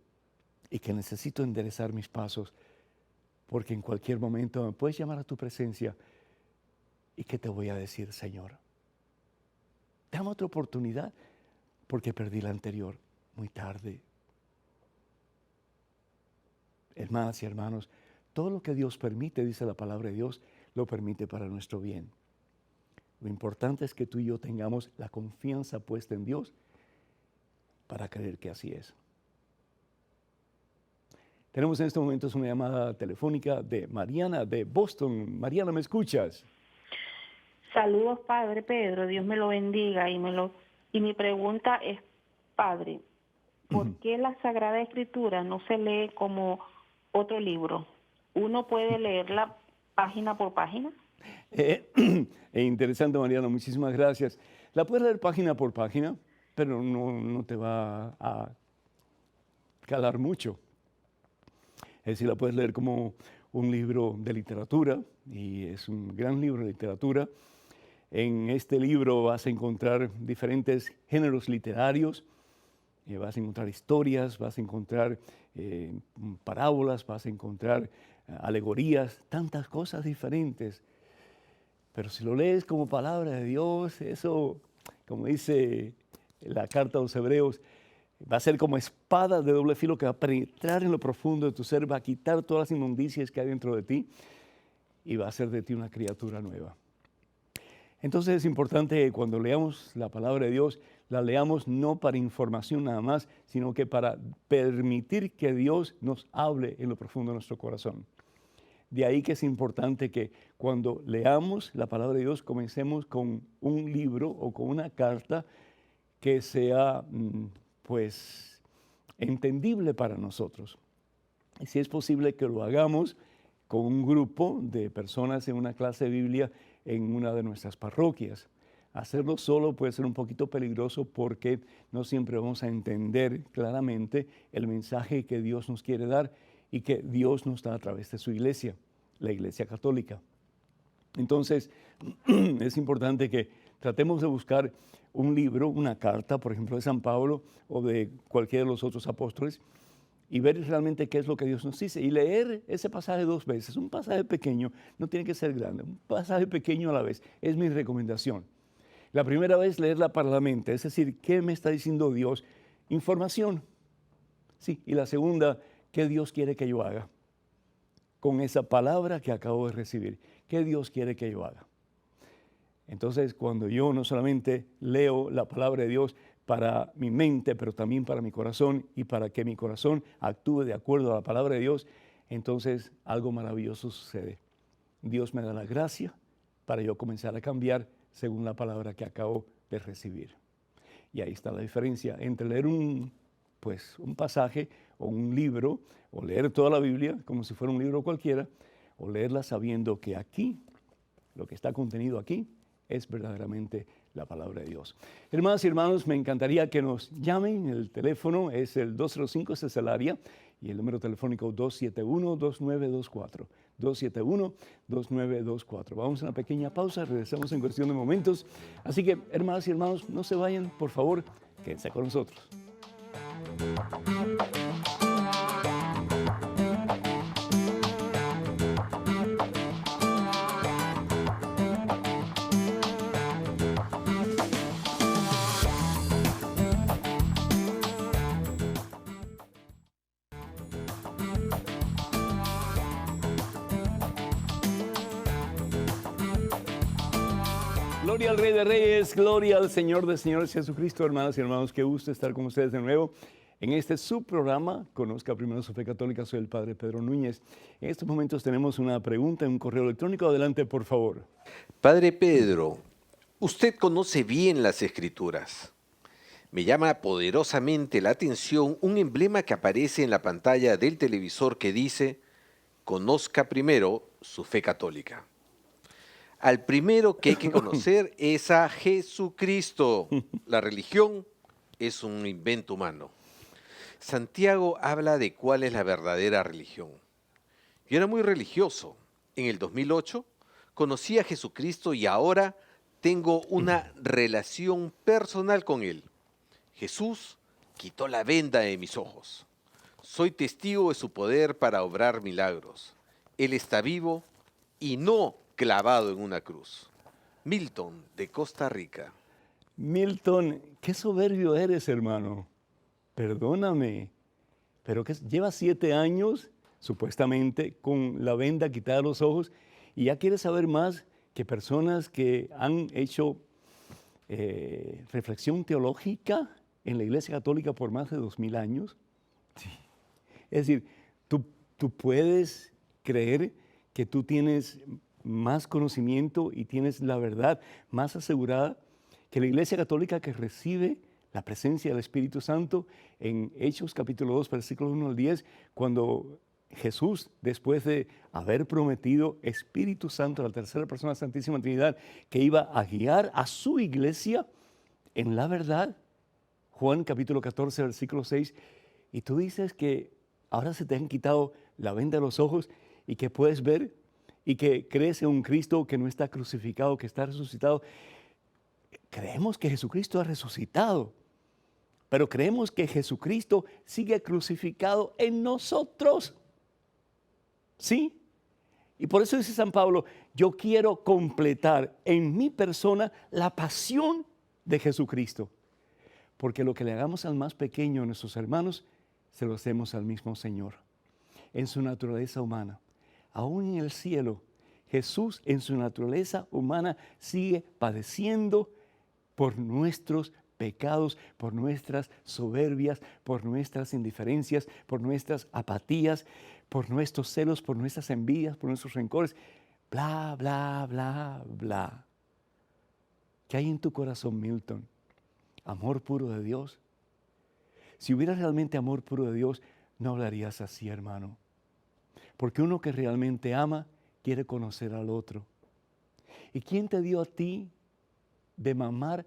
y que necesito enderezar mis pasos, porque en cualquier momento me puedes llamar a tu presencia. ¿Y qué te voy a decir, Señor? Dame otra oportunidad, porque perdí la anterior muy tarde. Hermanas y hermanos, todo lo que Dios permite, dice la palabra de Dios, lo permite para nuestro bien. Lo importante es que tú y yo tengamos la confianza puesta en Dios para creer que así es. Tenemos en estos momentos una llamada telefónica de Mariana de Boston. Mariana, ¿me escuchas? Saludos, Padre Pedro, Dios me lo bendiga. Y mi pregunta es, Padre, ¿por qué la Sagrada Escritura no se lee como otro libro? ¿Uno puede leerla página por página? Interesante, Mariana, muchísimas gracias. La puedes leer página por página, pero no te va a calar mucho. Es decir, la puedes leer como un libro de literatura, y es un gran libro de literatura. En este libro vas a encontrar diferentes géneros literarios, vas a encontrar historias, vas a encontrar parábolas, vas a encontrar alegorías, tantas cosas diferentes. Pero si lo lees como palabra de Dios, eso, como dice la carta a los Hebreos, va a ser como espada de doble filo que va a penetrar en lo profundo de tu ser, va a quitar todas las inmundicias que hay dentro de ti y va a hacer de ti una criatura nueva. Entonces es importante que cuando leamos la palabra de Dios, la leamos no para información nada más, sino que para permitir que Dios nos hable en lo profundo de nuestro corazón. De ahí que es importante que cuando leamos la palabra de Dios, comencemos con un libro o con una carta que sea, pues, entendible para nosotros. Y si es posible que lo hagamos con un grupo de personas en una clase de Biblia en una de nuestras parroquias. Hacerlo solo puede ser un poquito peligroso porque no siempre vamos a entender claramente el mensaje que Dios nos quiere dar y que Dios nos da a través de su iglesia, la Iglesia Católica. Entonces, es importante que tratemos de buscar un libro, una carta, por ejemplo, de San Pablo o de cualquiera de los otros apóstoles, y ver realmente qué es lo que Dios nos dice. Y leer ese pasaje 2 veces, un pasaje pequeño, no tiene que ser grande, un pasaje pequeño a la vez, es mi recomendación. La primera vez leerla para la mente, es decir, ¿qué me está diciendo Dios? Información. Sí, y la segunda, ¿qué Dios quiere que yo haga con esa palabra que acabo de recibir? ¿Qué Dios quiere que yo haga? Entonces, cuando yo no solamente leo la palabra de Dios para mi mente, pero también para mi corazón, y para que mi corazón actúe de acuerdo a la palabra de Dios, entonces algo maravilloso sucede. Dios me da la gracia para yo comenzar a cambiar según la palabra que acabo de recibir. Y ahí está la diferencia entre leer un pasaje o un libro, o leer toda la Biblia como si fuera un libro cualquiera, o leerla sabiendo que aquí, lo que está contenido aquí, es verdaderamente la palabra de Dios. Hermanas y hermanos, me encantaría que nos llamen. El teléfono es el 205, ese es el área, y el número telefónico 271-2924. 271-2924. Vamos a una pequeña pausa, regresamos en cuestión de momentos. Así que, hermanas y hermanos, no se vayan, por favor, quédense con nosotros. Gloria al Rey de Reyes, gloria al Señor de Señores Jesucristo, hermanas y hermanos, qué gusto estar con ustedes de nuevo en este subprograma. Conozca primero su fe católica, soy el Padre Pedro Núñez. En estos momentos tenemos una pregunta en un correo electrónico. Adelante, por favor. Padre Pedro, usted conoce bien las Escrituras. Me llama poderosamente la atención un emblema que aparece en la pantalla del televisor que dice: conozca primero su fe católica. Al primero que hay que conocer es a Jesucristo. La religión es un invento humano. Santiago habla de cuál es la verdadera religión. Yo era muy religioso. En el 2008 conocí a Jesucristo y ahora tengo una relación personal con Él. Jesús quitó la venda de mis ojos. Soy testigo de su poder para obrar milagros. Él está vivo y no clavado en una cruz. Milton, de Costa Rica. Milton, qué soberbio eres, hermano. Perdóname, pero que llevas 7 años, supuestamente, con la venda quitada de los ojos y ya quieres saber más que personas que han hecho reflexión teológica en la Iglesia Católica por más de 2000 años. Sí. Es decir, tú puedes creer que tú tienes más conocimiento y tienes la verdad más asegurada que la Iglesia Católica, que recibe la presencia del Espíritu Santo en Hechos capítulo 2, versículos 1 al 10, cuando Jesús, después de haber prometido Espíritu Santo, la tercera persona de la Santísima Trinidad, que iba a guiar a su iglesia en la verdad, Juan capítulo 14, versículo 6, y tú dices que ahora se te han quitado la venda de los ojos y que puedes ver y que crees en un Cristo que no está crucificado, que está resucitado. Creemos que Jesucristo ha resucitado, pero creemos que Jesucristo sigue crucificado en nosotros. ¿Sí? Y por eso dice San Pablo, yo quiero completar en mi persona la pasión de Jesucristo. Porque lo que le hagamos al más pequeño de nuestros hermanos, se lo hacemos al mismo Señor. En su naturaleza humana, aún en el cielo, Jesús en su naturaleza humana sigue padeciendo por nuestros pecados, por nuestras soberbias, por nuestras indiferencias, por nuestras apatías, por nuestros celos, por nuestras envidias, por nuestros rencores, bla, bla, bla, bla. ¿Qué hay en tu corazón, Milton? ¿Amor puro de Dios? Si hubiera realmente amor puro de Dios, no hablarías así, hermano. Porque uno que realmente ama, quiere conocer al otro. ¿Y quién te dio a ti de mamar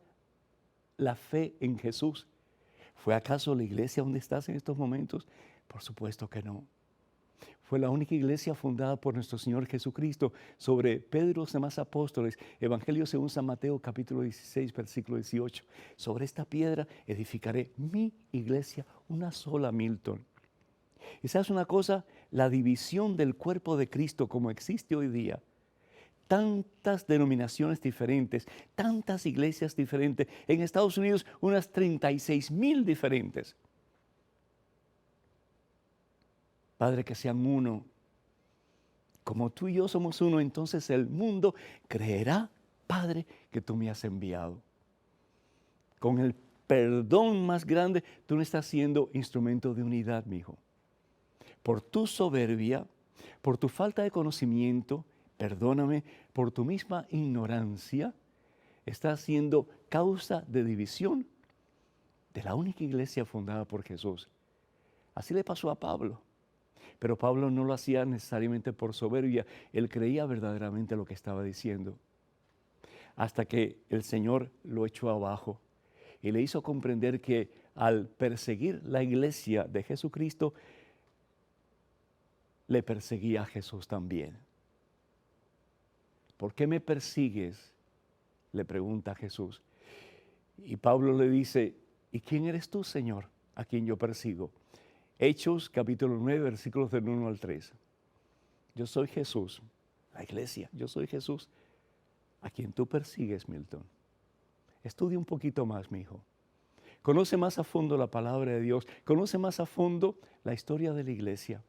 la fe en Jesús? ¿Fue acaso la iglesia donde estás en estos momentos? Por supuesto que no. Fue la única iglesia fundada por nuestro Señor Jesucristo sobre Pedro y los demás apóstoles. Evangelio según San Mateo, capítulo 16, versículo 18. Sobre esta piedra edificaré mi iglesia, una sola, Milton. ¿Y sabes una cosa? La división del cuerpo de Cristo como existe hoy día, tantas denominaciones diferentes, tantas iglesias diferentes, en Estados Unidos unas 36,000 diferentes. Padre, que sean uno. Como tú y yo somos uno, entonces el mundo creerá, Padre, que tú me has enviado. Con el perdón más grande, tú no estás siendo instrumento de unidad, mi hijo. Por tu soberbia, por tu falta de conocimiento, perdóname, por tu misma ignorancia, estás siendo causa de división de la única iglesia fundada por Jesús. Así le pasó a Pablo. Pero Pablo no lo hacía necesariamente por soberbia, él creía verdaderamente lo que estaba diciendo. Hasta que el Señor lo echó abajo y le hizo comprender que al perseguir la iglesia de Jesucristo, le perseguía a Jesús también. ¿Por qué me persigues?, le pregunta Jesús. Y Pablo le dice, ¿y quién eres tú, Señor, a quien yo persigo? Hechos capítulo 9, versículos del 1 al 3. Yo soy Jesús, la iglesia, yo soy Jesús, a quien tú persigues, Milton. Estudia un poquito más, mi hijo. Conoce más a fondo la palabra de Dios, conoce más a fondo la historia de la iglesia,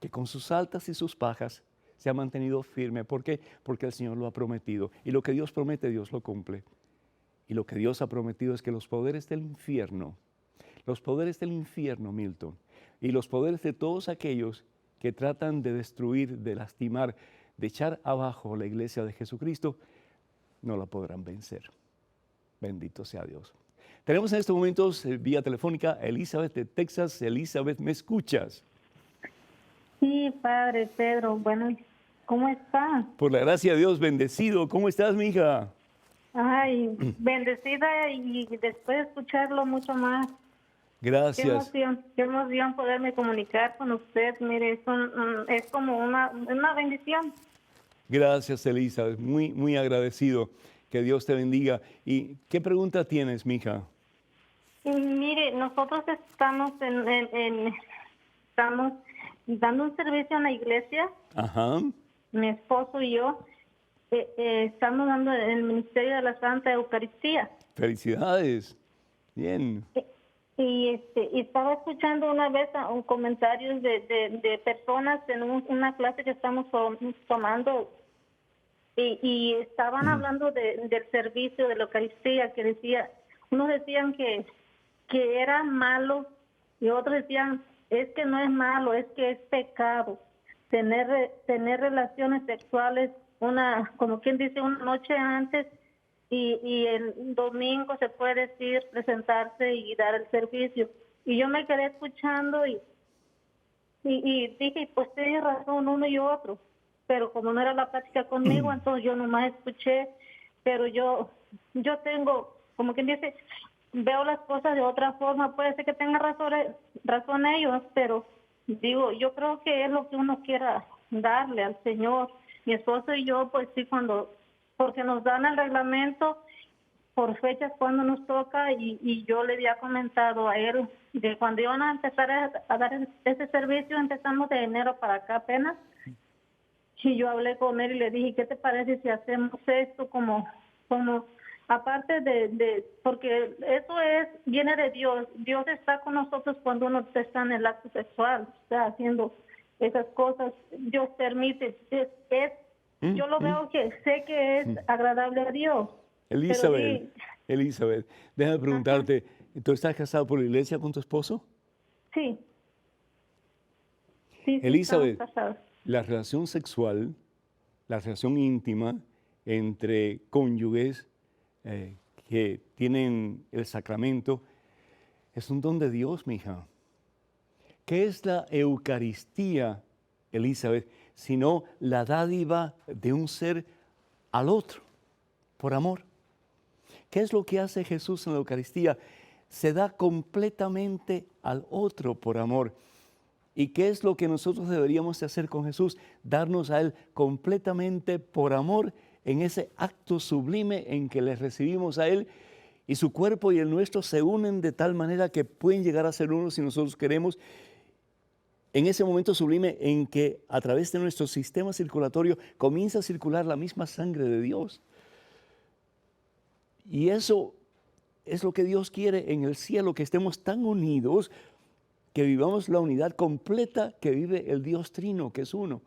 que con sus altas y sus bajas se ha mantenido firme. ¿Por qué? Porque el Señor lo ha prometido. Y lo que Dios promete, Dios lo cumple. Y lo que Dios ha prometido es que los poderes del infierno, Milton, y los poderes de todos aquellos que tratan de destruir, de lastimar, de echar abajo la iglesia de Jesucristo, no la podrán vencer. Bendito sea Dios. Tenemos en estos momentos vía telefónica a Elizabeth de Texas. Elizabeth, ¿me escuchas? Sí, Padre Pedro, bueno, ¿cómo está? Por la gracia de Dios, bendecido. ¿Cómo estás, mija? Ay, bendecida y después de escucharlo mucho más. Gracias. Qué emoción poderme comunicar con usted. Mire, es como una bendición. Gracias, Elizabeth. Muy, muy agradecido. Que Dios te bendiga. ¿Y qué pregunta tienes, mija? Y mire, nosotros estamos estamos dando un servicio en la iglesia, Ajá. mi esposo y yo, estamos dando el ministerio de la Santa Eucaristía. Felicidades. Bien. Y estaba escuchando una vez un comentarios de personas en una clase que estamos tomando y estaban hablando del servicio de la Eucaristía, que unos decían que era malo y otros decían es que no es malo, es que es pecado tener relaciones sexuales como quien dice, una noche antes y el domingo se puede decir presentarse y dar el servicio. Y yo me quedé escuchando y dije, pues tiene razón uno y otro, pero como no era la práctica conmigo, entonces yo nomás escuché, pero yo tengo, como quien dice, veo las cosas de otra forma. Puede ser que tenga razón ellos, pero digo, yo creo que es lo que uno quiera darle al Señor. Mi esposo y yo, pues sí, porque nos dan el reglamento por fechas cuando nos toca y yo le había comentado a él de cuando iban a empezar a dar ese servicio, empezamos de enero para acá apenas, y yo hablé con él y le dije, ¿qué te parece si hacemos esto como aparte porque eso viene de Dios. Dios está con nosotros cuando uno está en el acto sexual, está haciendo esas cosas. Dios permite. Yo lo veo que sé que es agradable a Dios. Elizabeth, déjame preguntarte, ¿tú estás casado por la iglesia con tu esposo? Sí. Sí, Elizabeth, estamos casados. la relación sexual, la relación íntima entre cónyuges que tienen el sacramento, es un don de Dios, mija. ¿Qué es la Eucaristía, Elizabeth, sino la dádiva de un ser al otro, por amor? ¿Qué es lo que hace Jesús en la Eucaristía? Se da completamente al otro por amor. ¿Y qué es lo que nosotros deberíamos hacer con Jesús? Darnos a Él completamente por amor en ese acto sublime en que le recibimos a Él y su cuerpo y el nuestro se unen de tal manera que pueden llegar a ser uno si nosotros queremos. En ese momento sublime en que a través de nuestro sistema circulatorio comienza a circular la misma sangre de Dios. Y eso es lo que Dios quiere en el cielo, que estemos tan unidos, que vivamos la unidad completa que vive el Dios Trino, que es uno.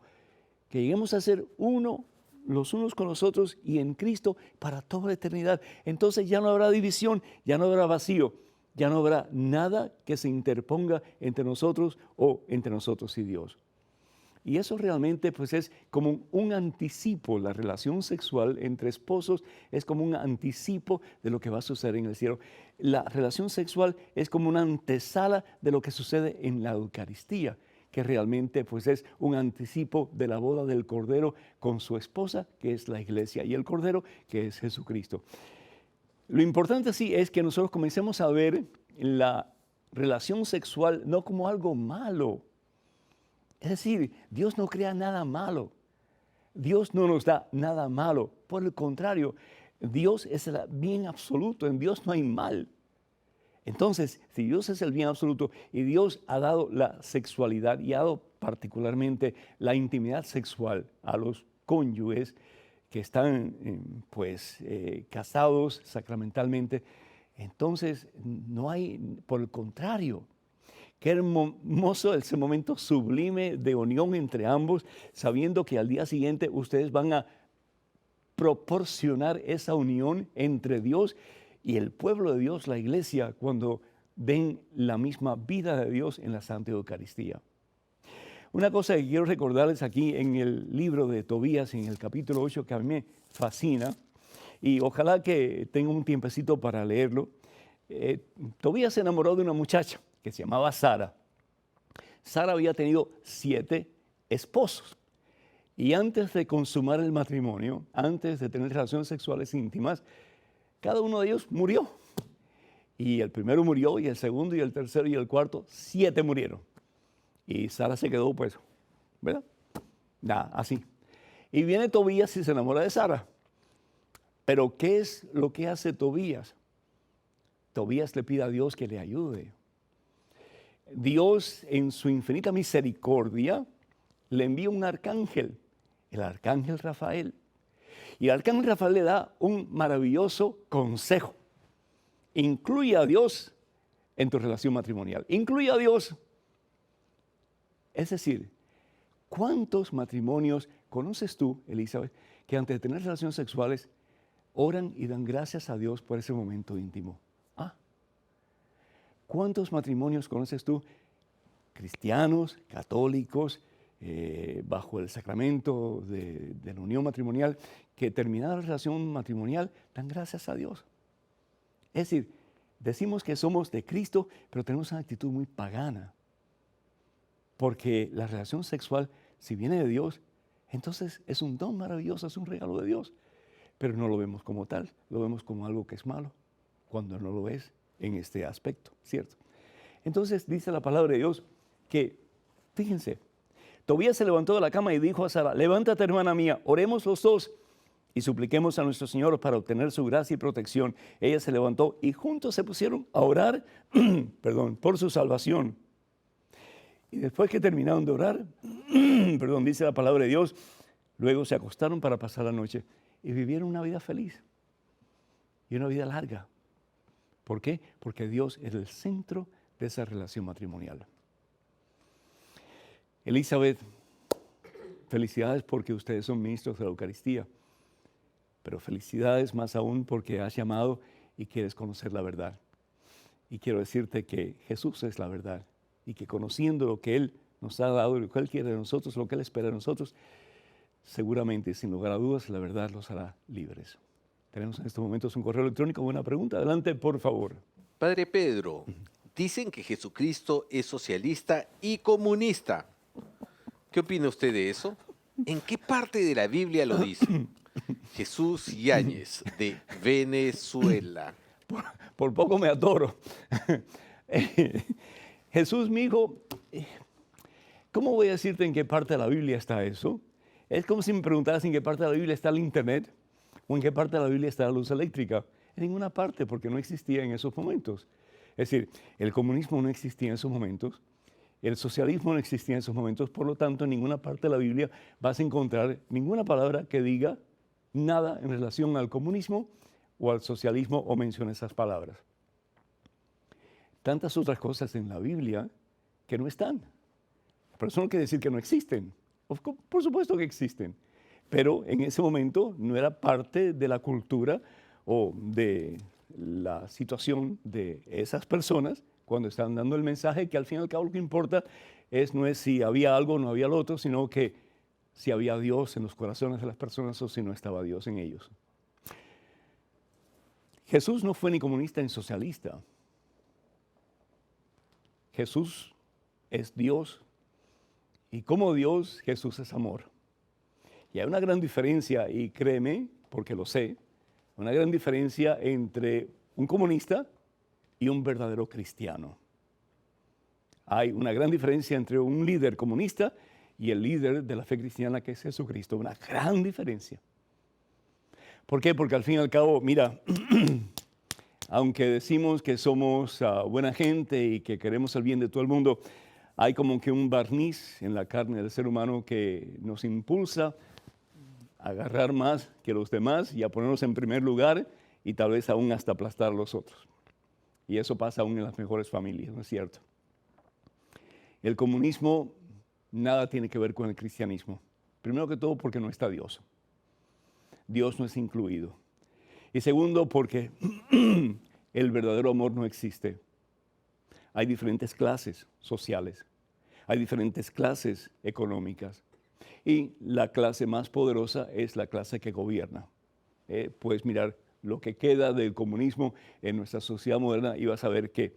Que lleguemos a ser uno, los unos con los otros y en Cristo para toda la eternidad. Entonces ya no habrá división, ya no habrá vacío, ya no habrá nada que se interponga entre nosotros o entre nosotros y Dios. Y eso realmente pues es como un anticipo, la relación sexual entre esposos es como un anticipo de lo que va a suceder en el cielo. La relación sexual es como una antesala de lo que sucede en la Eucaristía, que realmente pues es un anticipo de la boda del Cordero con su esposa, que es la iglesia, y el Cordero, que es Jesucristo. Lo importante sí es que nosotros comencemos a ver la relación sexual no como algo malo. Es decir, Dios no crea nada malo. Dios no nos da nada malo. Por el contrario, Dios es el bien absoluto. En Dios no hay mal. Entonces, si Dios es el bien absoluto y Dios ha dado la sexualidad y ha dado particularmente la intimidad sexual a los cónyuges que están casados sacramentalmente, entonces no hay, por el contrario, Qué hermoso ese momento sublime de unión entre ambos, sabiendo que al día siguiente ustedes van a proporcionar esa unión entre Dios y el pueblo de Dios, la iglesia, cuando den la misma vida de Dios en la Santa Eucaristía. Una cosa que quiero recordarles aquí en el libro de Tobías, en el capítulo 8, que a mí me fascina, y ojalá que tenga un tiempecito para leerlo. Tobías se enamoró de una muchacha que se llamaba Sara. Sara había tenido 7 esposos. Y antes de consumar el matrimonio, antes de tener relaciones sexuales íntimas, cada uno de ellos murió. Y el primero murió, y el segundo, y el tercero, y el cuarto, 7 murieron. Y Sara se quedó, pues, ¿verdad? Nada, así. Y viene Tobías y se enamora de Sara. Pero ¿qué es lo que hace Tobías? Tobías le pide a Dios que le ayude. Dios, en su infinita misericordia, le envía un arcángel, el arcángel Rafael. Y el arcángel Rafael le da un maravilloso consejo. Incluye a Dios en tu relación matrimonial. Incluye a Dios. Es decir, ¿cuántos matrimonios conoces tú, Elizabeth, que antes de tener relaciones sexuales oran y dan gracias a Dios por ese momento íntimo? ¿Cuántos matrimonios conoces tú, cristianos, católicos, bajo el sacramento de la unión matrimonial, que terminada la relación matrimonial dan gracias a Dios? Es decir, decimos que somos de Cristo, pero tenemos una actitud muy pagana. Porque la relación sexual, si viene de Dios, entonces es un don maravilloso, es un regalo de Dios. Pero no lo vemos como tal, lo vemos como algo que es malo, cuando no lo es en este aspecto, ¿cierto? Entonces dice la palabra de Dios que, fíjense, Tobías se levantó de la cama y dijo a Sara: levántate, hermana mía, oremos los dos y supliquemos a nuestro Señor para obtener su gracia y protección. Ella se levantó y juntos se pusieron a orar por su salvación. Y después que terminaron de orar, dice la palabra de Dios, luego se acostaron para pasar la noche y vivieron una vida feliz y una vida larga. ¿Por qué? Porque Dios es el centro de esa relación matrimonial. Elizabeth, felicidades porque ustedes son ministros de la Eucaristía, pero felicidades más aún porque has llamado y quieres conocer la verdad. Y quiero decirte que Jesús es la verdad y que conociendo lo que Él nos ha dado, lo que Él quiere de nosotros, lo que Él espera de nosotros, seguramente, sin lugar a dudas, la verdad los hará libres. Tenemos en estos momentos un correo electrónico, una pregunta. Adelante, por favor. Padre Pedro, dicen que Jesucristo es socialista y comunista. ¿Qué opina usted de eso? ¿En qué parte de la Biblia lo dice? Jesús Yáñez, de Venezuela. Por poco me atoro. Jesús, mi hijo, ¿cómo voy a decirte en qué parte de la Biblia está eso? Es como si me preguntaras en qué parte de la Biblia está el Internet o en qué parte de la Biblia está la luz eléctrica. En ninguna parte, porque no existía en esos momentos. Es decir, el comunismo no existía en esos momentos, el socialismo no existía en esos momentos, por lo tanto, en ninguna parte de la Biblia vas a encontrar ninguna palabra que diga nada en relación al comunismo o al socialismo o mencione esas palabras. Tantas otras cosas en la Biblia que no están. Pero eso no quiere decir que no existen. Por supuesto que existen. Pero en ese momento no era parte de la cultura o de la situación de esas personas cuando estaban dando el mensaje, que al fin y al cabo lo que importa no es si había algo o no había lo otro, sino que si había Dios en los corazones de las personas o si no estaba Dios en ellos. Jesús no fue ni comunista ni socialista. Jesús es Dios y como Dios, Jesús es amor. Y hay una gran diferencia, y créeme, porque lo sé, una gran diferencia entre un comunista y un verdadero cristiano. Hay una gran diferencia entre un líder comunista y el líder de la fe cristiana, que es Jesucristo. Una gran diferencia. ¿Por qué? Porque al fin y al cabo, mira, aunque decimos que somos buena gente y que queremos el bien de todo el mundo, hay como que un barniz en la carne del ser humano que nos impulsa a agarrar más que los demás y a ponernos en primer lugar y tal vez aún hasta aplastar a los otros. Y eso pasa aún en las mejores familias, ¿no es cierto? El comunismo nada tiene que ver con el cristianismo. Primero que todo porque no está Dios. Dios no es incluido. Y segundo porque el verdadero amor no existe. Hay diferentes clases sociales, hay diferentes clases económicas y la clase más poderosa es la clase que gobierna. Puedes mirar lo que queda del comunismo en nuestra sociedad moderna y vas a ver que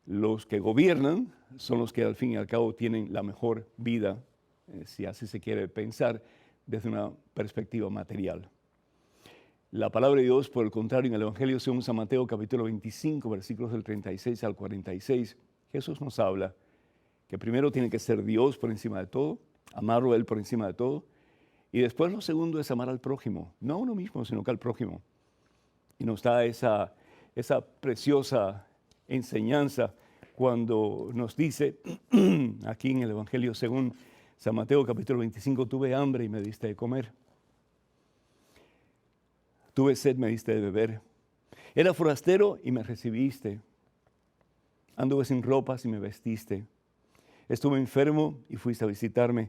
los que gobiernan son los que al fin y al cabo tienen la mejor vida, si así se quiere pensar, desde una perspectiva material. La palabra de Dios, por el contrario, en el Evangelio según San Mateo, capítulo 25, versículos del 36 al 46, Jesús nos habla que primero tiene que ser Dios por encima de todo, amarlo a Él por encima de todo, y después lo segundo es amar al prójimo, no a uno mismo, sino que al prójimo. Y nos da esa preciosa enseñanza cuando nos dice, aquí en el Evangelio según San Mateo, capítulo 25, tuve hambre y me diste de comer. Tuve sed, me diste de beber. Era forastero y me recibiste. Anduve sin ropas y me vestiste. Estuve enfermo y fuiste a visitarme.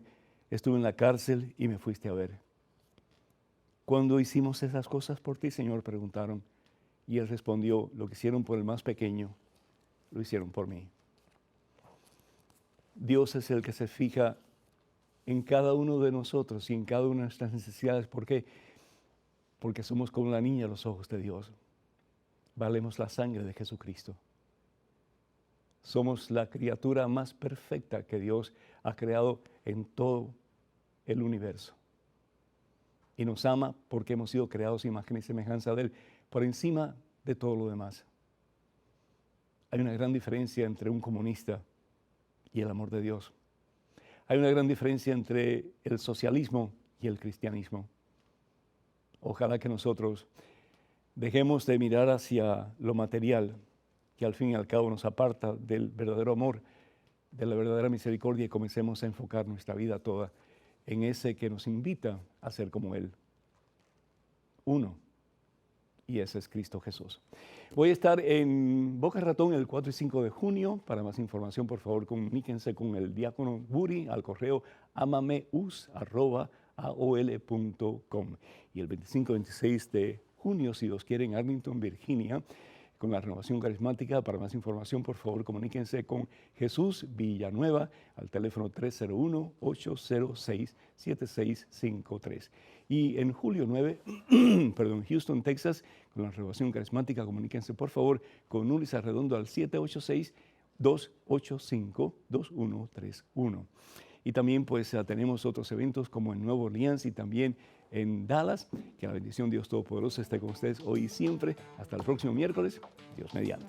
Estuve en la cárcel y me fuiste a ver. ¿Cuándo hicimos esas cosas por ti, Señor?, preguntaron. Y él respondió, lo que hicieron por el más pequeño, lo hicieron por mí. Dios es el que se fija en cada uno de nosotros y en cada una de nuestras necesidades. ¿Por qué? Porque somos como la niña a los ojos de Dios. Valemos la sangre de Jesucristo. Somos la criatura más perfecta que Dios ha creado en todo el universo. Y nos ama porque hemos sido creados a imagen y semejanza de Él, por encima de todo lo demás. Hay una gran diferencia entre un comunista y el amor de Dios. Hay una gran diferencia entre el socialismo y el cristianismo. Ojalá que nosotros dejemos de mirar hacia lo material, que al fin y al cabo nos aparta del verdadero amor, de la verdadera misericordia, y comencemos a enfocar nuestra vida toda en ese que nos invita a ser como Él. Uno, y ese es Cristo Jesús. Voy a estar en Boca Ratón el 4 y 5 de junio. Para más información, por favor, comuníquense con el diácono Buri al correo amameus@aol.com. Y el 25-26 de junio, si Dios quiere, en Arlington, Virginia, con la Renovación Carismática. Para más información, por favor, comuníquense con Jesús Villanueva al teléfono 301-806-7653. Y en julio 9, Houston, Texas, con la Renovación Carismática, comuníquense, por favor, con Ulises Arredondo al 786-285-2131. Y también pues tenemos otros eventos como en Nueva Orleans y también en Dallas. Que la bendición de Dios Todopoderoso esté con ustedes hoy y siempre. Hasta el próximo miércoles. Dios mediante.